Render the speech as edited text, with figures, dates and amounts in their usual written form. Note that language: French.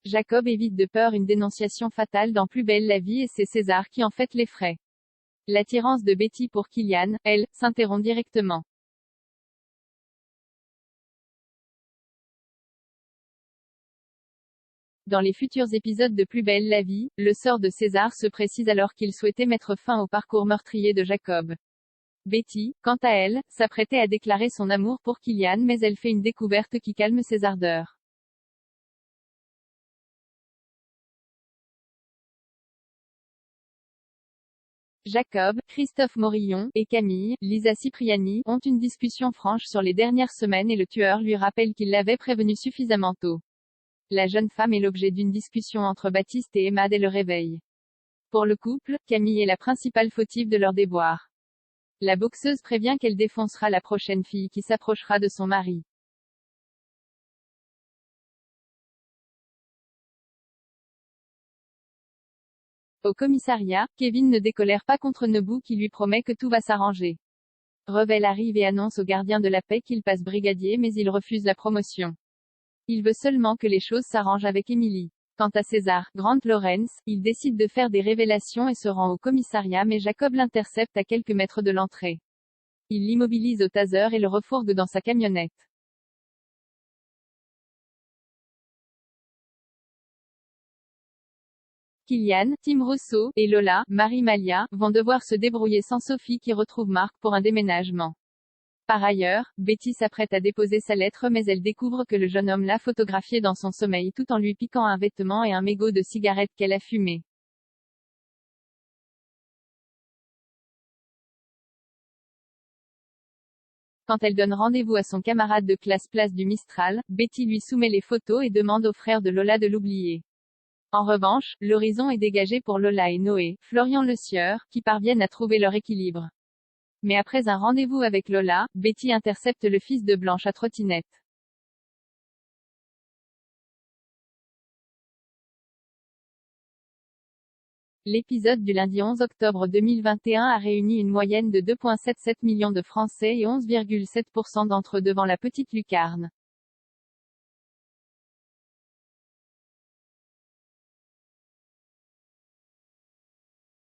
Jacob évite de peur une dénonciation fatale dans Plus belle la vie et c'est César qui en fait les frais. L'attirance de Betty pour Kylian, elle, s'interrompt directement. Dans les futurs épisodes de Plus belle la vie, le sort de César se précise alors qu'il souhaitait mettre fin au parcours meurtrier de Jacob. Betty, quant à elle, s'apprêtait à déclarer son amour pour Kylian mais elle fait une découverte qui calme ses ardeurs. Jacob, Christophe Morillon, et Camille, Lisa Cipriani, ont une discussion franche sur les dernières semaines et le tueur lui rappelle qu'il l'avait prévenu suffisamment tôt. La jeune femme est l'objet d'une discussion entre Baptiste et Emma dès le réveil. Pour le couple, Camille est la principale fautive de leur déboire. La boxeuse prévient qu'elle défoncera la prochaine fille qui s'approchera de son mari. Au commissariat, Kevin ne décolère pas contre Nebou qui lui promet que tout va s'arranger. Revel arrive et annonce au gardien de la paix qu'il passe brigadier mais il refuse la promotion. Il veut seulement que les choses s'arrangent avec Emily. Quant à César, Grant Lawrence, il décide de faire des révélations et se rend au commissariat mais Jacob l'intercepte à quelques mètres de l'entrée. Il l'immobilise au taser et le refourgue dans sa camionnette. Kylian, Tim Russo, et Lola, Marie Malia, vont devoir se débrouiller sans Sophie qui retrouve Marc pour un déménagement. Par ailleurs, Betty s'apprête à déposer sa lettre mais elle découvre que le jeune homme l'a photographiée dans son sommeil tout en lui piquant un vêtement et un mégot de cigarette qu'elle a fumé. Quand elle donne rendez-vous à son camarade de classe place du Mistral, Betty lui soumet les photos et demande au frère de Lola de l'oublier. En revanche, l'horizon est dégagé pour Lola et Noé, Florian Le Sieur, qui parviennent à trouver leur équilibre. Mais après un rendez-vous avec Lola, Betty intercepte le fils de Blanche à trottinette. L'épisode du lundi 11 octobre 2021 a réuni une moyenne de 2,77 millions de Français et 11,7% d'entre eux devant la petite lucarne.